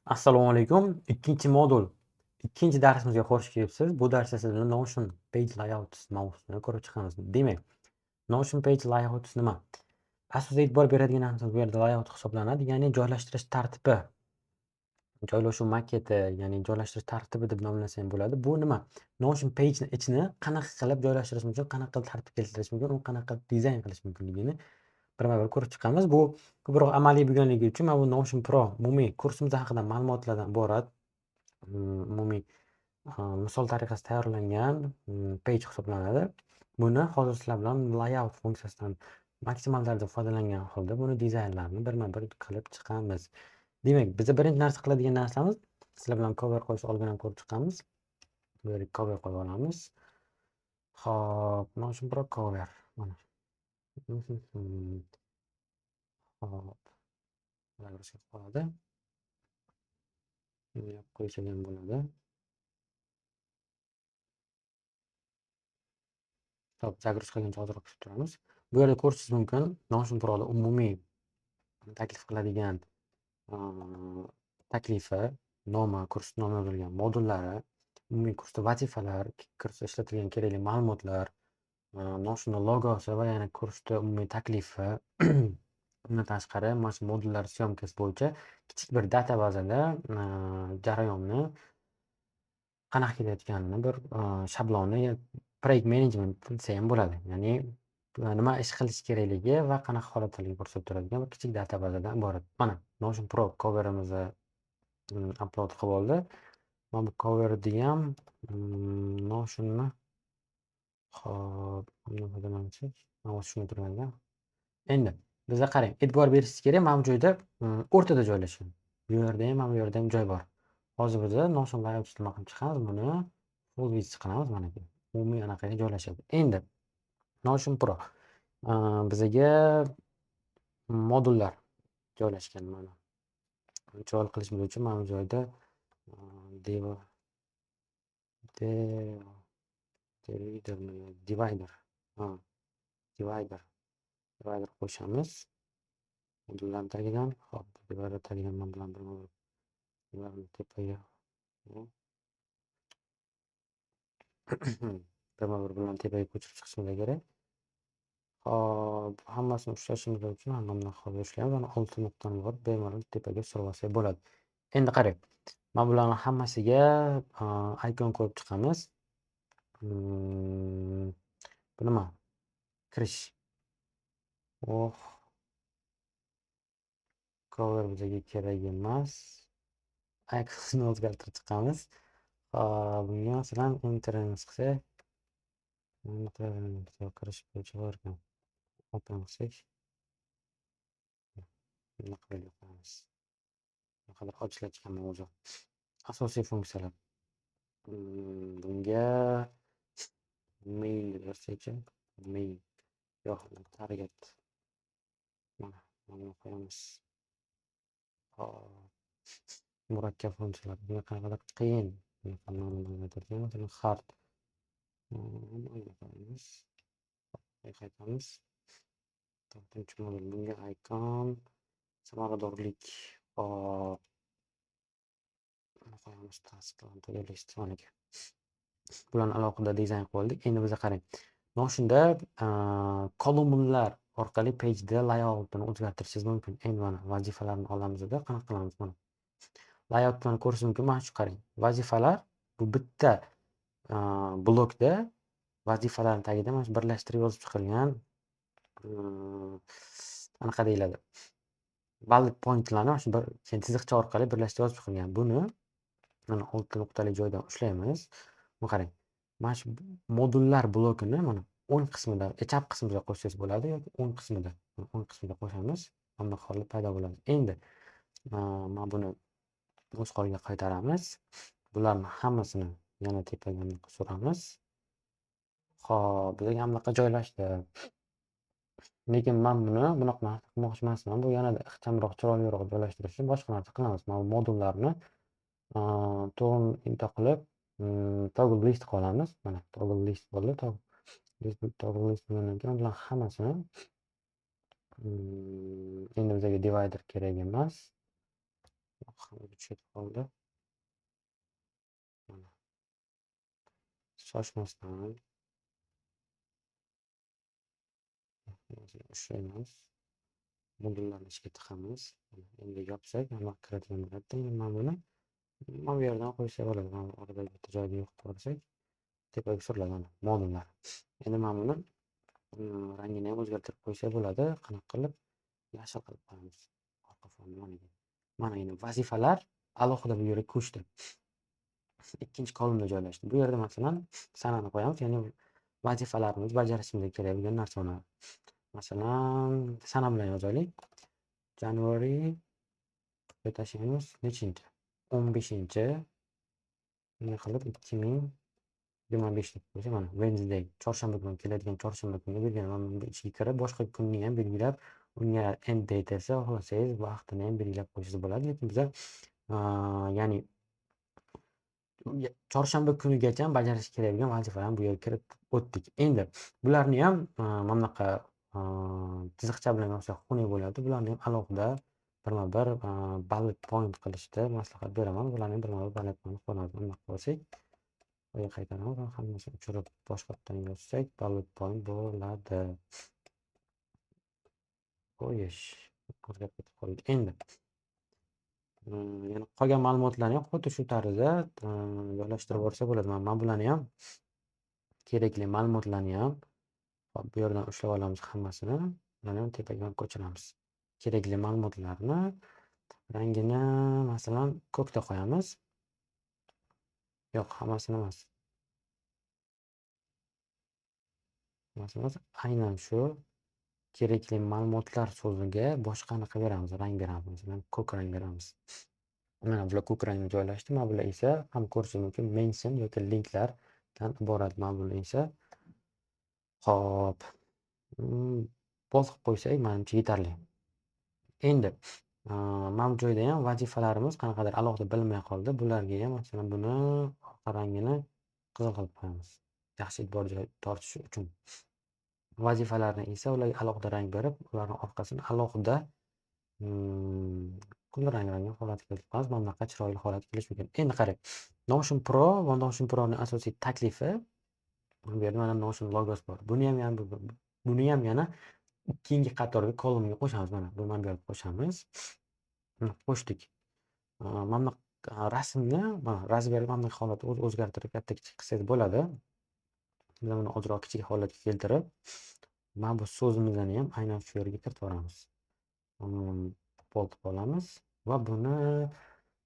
Assalomu alaykum. Ikkinchi modul. Ikkinchi darsimizga xush kelibsiz. Bu darsda siz bilan Notion Page Layouts mavzusini ko'rib chiqamiz. Demak, Notion Page Layouts nima? Asosiy e'tibor beradigan narsamiz bu yerda layout hisoblanadi, ya'ni joylashtirish tartibi, joylashuv maketi, ya'ni joylashtirish tartibi deb nomlasa ham bo'ladi. Bu nima? Notion Page'ni ichini qanaqa qilib joylashtirish mumkin, qanaqa qilib tartibga keltirish mumkin, uni qanaqa qilib dizayn qilish mumkinligini birma-bir ko'rib chiqamiz. Bu ko'proq amaliy bo'lganligi uchun mana bu Notion Pro umumiy kursimiz haqida ma'lumotlardan iborat umumiy misol tariqasida tayyorlangan page hisoblanadi. Buni hozir sizlar bilan layout funksiyasidan maksimal darajada foydalangan holda buni dizaynlarini birma-bir qilib chiqamiz. Demak, biza birinchi narsa qiladigan narsamiz sizlar bilan cover qo'yish oldin ham ko'rib chiqamiz. Bu yerga cover qo'yib olamiz. Xo'p, Notion Pro cover. Mana. Hop, zagruzka qoladi. Yopib qo'ysak ham bo'ladi. Hop, zagruzkaga hozirroq kutib turamiz. Bu yerda ko'rishingiz mumkin, Notion Pro'da umumiy taklif qiladigan taklifi, nomi, kursda nomi yozilgan modullari, umumiy kursda vazifalar, kursda ishlatilgan kerakli ma'lumotlar, Notion logosi va yana kursda umumiy taklifi. Bundan tashqari, mana shu modullar syomkasi bo'yicha kichik bir data bazada jarayonni qanaqa ketayotganini bir shabloni projekt management desa ham bo'ladi. Ya'ni nima ish qilish kerakligi va qanaqa holatlarga ko'rsatib turadigan bir kichik data bazadan iborat. Mana Notion Pro coverimizni upload qilib oldi. Mana bu coverni ham Notionni hop, undan foydalansak, mana shunga turganda. Endi bizga qarang, e'tibor berishingiz kerak, mana bu joyda o'rtada joylashgan. Bu yerda ham, mana bu yerda ham joy bor. Hozir biza Notion layout nima qilib chiqamiz, buni full width qilamiz mana bu. Umumiy anaqaga joylashadi. Endi Notion Pro bizaga modullar joylashgan mana. Control qilishimiz uchun mana bu joyda divider qo'shamiz. Modullarni tagidan, hop, divider tagidan bilan birma-bir tepaga birma-bir bilan tepaga ko'chirib chiqishimiz kerak. Hop, hammasini ushlashimiz uchun hammani hozir ushlaymiz. Mana 6 nuqtani bor, bemalol tepaga surib olsak bo'ladi. Endi qarang, mana bularning hammasiga ikon qo'yib chiqamiz. Bu nima? Kirish. Cover bizaga kerak emas. Iconni o'zgartirib chiqamiz. Bunga masalan enter'imiz qilsak, kirish bo'yicha bor ekan. Open qilsak, buni qilib qo'yamiz. Bunaqa ochiladigan mavzu. Asosiy funksiyalar. Bunga main yozsak-chi, main yo'q, target. Mana buni qo'yamiz. Murakkab funksiyalar. Bunga qanaqadir qiyin hard. Qaytamiz. 4-modul. Bunga icon, samaradorlik. Qo'yamiz tasdiqlantirib elektronikaga. Bularni alohida dizayn qilib oldik. Endi biza qarang. Notion'da kolumnlar orqali pageda layoutini o'zgartirishingiz mumkin. Endi mana vazifalarni olamizda qanaqa qilamiz buni? Layoutni ko'rishingiz mumkin. Mana shu qarang. Vazifalar bu bitta blokda vazifalarning tagida mana shu birlashtirib yozib chiqilgan anaqa deyiladi. Bullet pointlarni mana shu bir chiziqcha orqali birlashtirib yozib chiqilgan. Buni mana 6 nuqtali joydan ushlaymiz. Bu qarang. Mana shu modullar blokini mana o'ng qismida, chap qismida qo'shsangiz bo'ladi yoki o'ng qismida. O'ng qismida qo'shamiz. Hamma holda paydo bo'ladi. Endi mana buni o'z holiga qaytaramiz. Bularning hammasini yana tepaga suramiz. Xo'p, bizga ham bunaqa joylashdi. Lekin men buni bunaqa qilmoqchi emasman. Bu yanada ixchamroq, chiroyliroq joylashtirish uchun boshqa narsa qilamiz. Mana bu modullarni to'g'ri qilib toggle list qilamiz. Mana toggle list bo'ldi. Toggle list bo'lgandan keyin ular hammasini endi bizga divider kerak emas. o'zi tushib qoldi. Mana shoshmasdan ushlaymiz. Modullarni ichiga tiqamiz. Endi yopsak, mana kiradigan bo'ladi. Endi mana buni mana bu yerdan qo'ysak bo'ladi. Mana oradagi bitta joyni yo'qotib yuborsak, tepaga suriladi mana modullar. Endi mana buni rangini ham o'zgartirib qo'ysak bo'ladi. Qanaqa qilib? Yashil qilib qo'yamiz. Orqa fonni yoniga. Mana endi vazifalar alohida bu yerga ko'chdi. Ikkinchi kolumnda joylashdi. Bu yerda masalan sanani qo'yamiz, ya'ni vazifalarimiz bajarishimiz kerak bo'lgan narsani. Masalan, sana bilan yozaylik. January tashlaymiz nechinchi? 15-chi. Bunday qilib 2025 deb qo'ysak, mana Wednesday, chorshanba kuni keladigan chorshanba kuni belgilangan. Mana bu ichiga kirib, boshqa kunni ham belgilab, unga end date esa xohlasangiz vaqtini ham belgilab qo'yishingiz bo'ladi. Lekin biz ya'ni chorshanba kunigacha bajarish kerak bo'lgan vazifalarni bu yerga kiritib o'tdik. Endi bularni ham mana bunaqa chiziqcha bilan yozsak xunuk bo'ladi. Bularni ham alohida birma-bir bullet point qilishda maslahat beraman. Bularni ham birma-bir bullet point qo'yamiz. Bunday qilsak, qo'yga qaytaramiz. Hammasini o'chirib boshqatdan yozsak, bullet point bo'ladi. Qo'yish o'zgarib ketib qoldi. Endi yana qolgan ma'lumotlarni ham xuddi shu tarzda joylashtirib borsa bo'ladi. Mana bularni ham kerakli ma'lumotlarni ham bu yerdan ushlab olamiz hammasini. Ularni ham tepaga ko'chiramiz. Kerakli ma'lumotlarni rangini masalan ko'kda qo'yamiz. Yo'q, hammasini emas. Masalan, aynan shu kerakli ma'lumotlar so'ziga boshqani qilib beramiz, rang beramiz. Masalan, ko'k rang beramiz. Mana bular ko'k rangga joylashdi. Mana bular esa ham ko'rishingiz mumkin mention yoki linklardan iborat. Mana bular esa xo'p. Boz qilib qo'ysak, menimcha yetarli. Endi mana bu joyda ham vazifalarimiz qanaqadir alohida bilinmay qoldi. Bularga ham masalan buni orqa rangini qizil qilib qo'yamiz. Yaxshi e'tibor tortishi uchun. Vazifalarni esa ularga alohida rang berib, ularning orqasini alohida kulrang holatga keltiramiz. Mana bunaqa chiroyli holatga kelishi mumkin. Endi qarang. Notion Pro va Notion Proning asosiy taklifi bu yerda mana Notion logosi bor. Buni ham yana ikkinchi qatorga kolumnga qo'shamiz. Mana bu yerga olib qo'shamiz. Qo'shdik. Mana rasmni, mana Raspberry mana bu holatda o'zgartirib katta kichik qilsangiz bo'ladi. Biz buni ozroq kichik holatga keltirib, mana bu so'zimizni ham aynan shu yerga kiritib yuboramiz. Bold olamiz va buni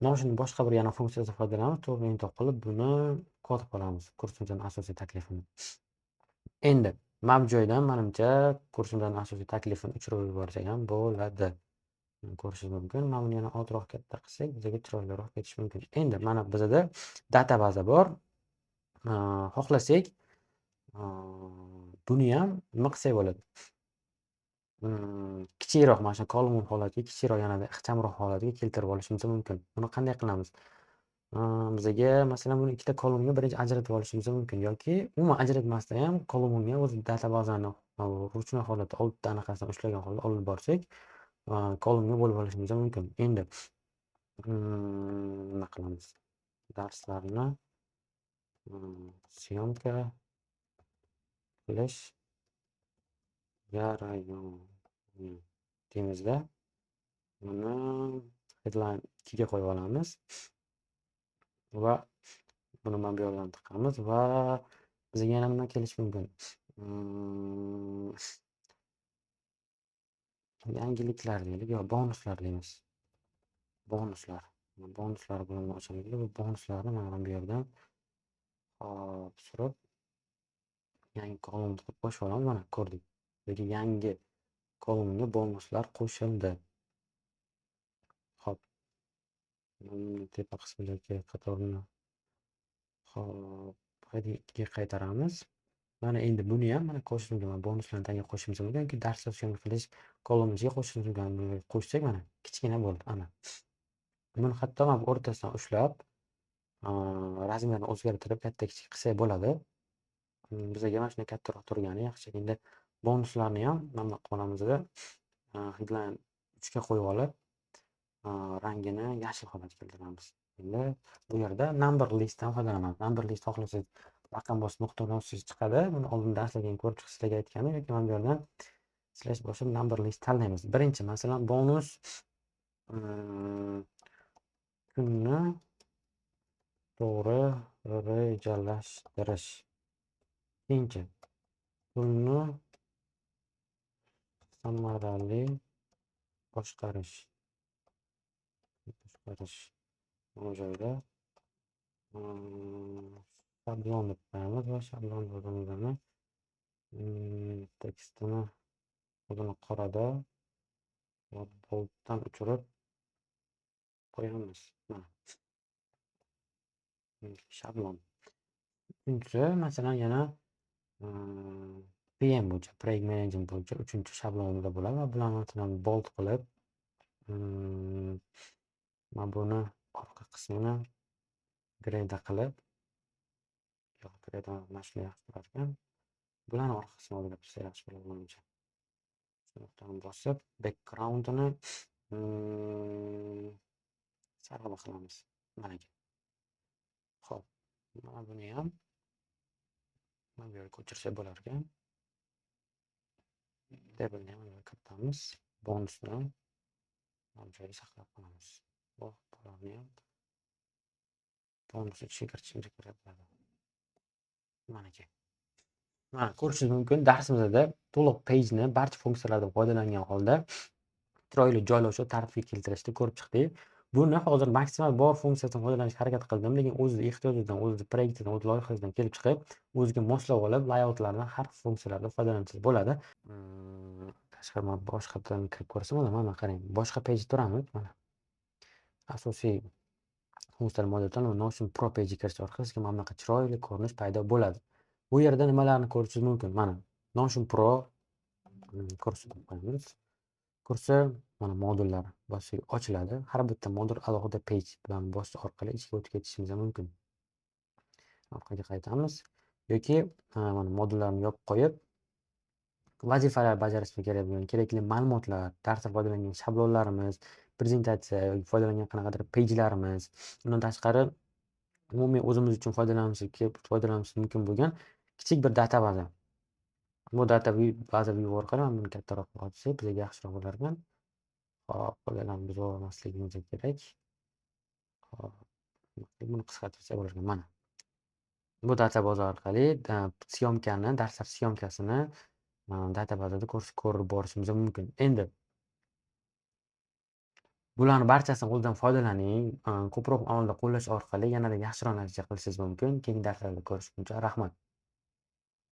Notion boshqa bir yana funksiyasidan foydalanib, to'g'ri enter qilib buni kotib olamiz. Kursimizning asosiy taklifini. Endi mana bu joydan menimcha kursimizning asosiy taklifini o'chirib yuborsak ham bo'ladi. Ko'rishingiz mumkin. Mana buni yana ozroq katta qilsak, bizga chiroyliroq ketishi mumkin. Endi mana bizda databaza bor. Xohlasak buni ham nima qilsak bo'ladi? Kichikroq, mana shu kolumn holatiga kichikroq, yanada ixchamroq holatiga keltirib olishimiz mumkin. Buni qanday qilamiz? Bizga masalan buni ikkita kolumnga birinchi ajratib olishimiz mumkin yoki umuman ajratmasdan ham kolumnga o'z databazani ruchnoy holatda 6 ta anaqasidan ushlagan holda olib borsak, kolumnga bo'lib olishimiz mumkin. Endi nima qilamiz? Darslarni syomka qilish jarayoni deymizda. Buni headline 2 ga qo'yib olamiz va buni mana bu yerdan tiqamiz va bizga yana nima kelishi mumkin? Yangiliklar deylik yo bonuslar deymiz. Bonuslar. Bonuslar bilan ochamiz. Bu bonuslarni mana bu yerdan hop surib yangi kolumn qilib qo'shib olamiz. Mana ko'rdik. Bizga yangi kolumnga bonuslar qo'shildi. Hop. Tepa qismidagi qatorni hop, qaytaga qaytaramiz. Mana endi buni ham mana qo'shib mumkin. Bonuslarni tagiga qo'shishimiz mumkin yoki darslar syomka qilish kolumniga qo'shishimiz mumkin. Qo'shsak mana kichkina bo'ldi. Ana. Buni hatto mana bu o'rtasidan ushlab, razmerni o'zgartirib katta kichik qilsak bo'ladi. Bizga mana shunday kattaroq turgani yaxshi. Endi bonuslarni ham mana bu qo'limizda headline 3 ga qo'yib olib, rangini yashil holatga keltiramiz. Endi bu yerda number listdan foydalanamiz. Number list xohlasangiz raqam bosib nuqta bossangiz chiqadi. Buni oldinda asliga ko'rib chiqishlarga aytganim yoki mana bu yerdan slash bosib number list tanlaymiz. Birinchi masalan bonus kunni to'g'ri rejalashtirish. Ikkinchi pulni samarali boshqarish. Bu joyda shablon deb qo'yamiz va shablon bo'lganini tekstini o'zini qorada va bolddan o'chirib qo'yamiz. Mana shablon. Uchinchisi masalan yana PM bo'yicha, Project Management bo'yicha 3-shablonida bo'ladi va bularni masalan bold qilib mana buni orqa qismini greyda qilib greyda mana shuni yaxshi bo'lar ekan. Bularni orqa qismini o'ylab tashsa yaxshi bo'ladi menimcha. Shu nuqtani bosib backgroundini sarg'ish qilamiz. Mana aka. Xo'p, mana buni ham mana bu yerga ko'chirsa bo'lar ekan. Tabelni ham mana kiritamiz. Bonusni mana bu joyga saqlab qolamiz. Bularni ham bonusni ichiga kiritishimiz kerak bo'ladi. Mana aka. Mana ko'rishingiz mumkin, darsimizda to'liq pejni barcha funksiyalardan foydalangan holda chiroyli joylovchi va tartibga keltirishni ko'rib chiqdik. Buni hozir maksimal bor funksiyasidan foydalanishga harakat qildim, lekin o'z ehtiyojidan, o'z proyektidan, o'z loyihasidan kelib chiqib, o'ziga moslab olib, layoutlardan har xil funksiyalardan foydalansangiz bo'ladi. Tashqari mana boshqadan kirib ko'rsam, mana qarang, boshqa pejda turamiz. Mana asosiy funksiyalar moduldan Notion Pro pejga kirish orqali sizga mana bunaqa chiroyli ko'rinish paydo bo'ladi. Bu yerda nimalarni ko'rishingiz mumkin? Mana Notion Pro kursi deb qo'yamiz. Kursi mana modullar bosib ochiladi. Har bitta modul alohida pej bilan bosish orqali ichiga o'tib ketishimiz mumkin. Orqaga qaytamiz yoki mana modullarni yopib qo'yib vazifalar bajarishga kerak bo'lgan kerakli ma'lumotlar, darsda foydalangan shablonlarimiz, prezentatsiya yoki foydalangan qanaqadir pejlarimiz, undan tashqari umumiy o'zimiz uchun foydalanishimiz mumkin bo'lgan kichik bir data baza. Bu data baza view orqali mana buni kattaroq qilib ochsak bizga yaxshiroq bo'lar ekan. Hop, qo'llarni buzolmasligimiz kerak. Hop, buni qisqartirsak bo'lar ekan. Mana bu data baza orqali syomkani, darslar syomkasini data bazada ko'rib borishimiz mumkin. Endi bularning barchasidan o'zidan foydalaning, ko'proq amalda qo'llash orqali yanada yaxshiroq natija qilishingiz mumkin. Keyingi darslarda ko'rishguncha rahmat.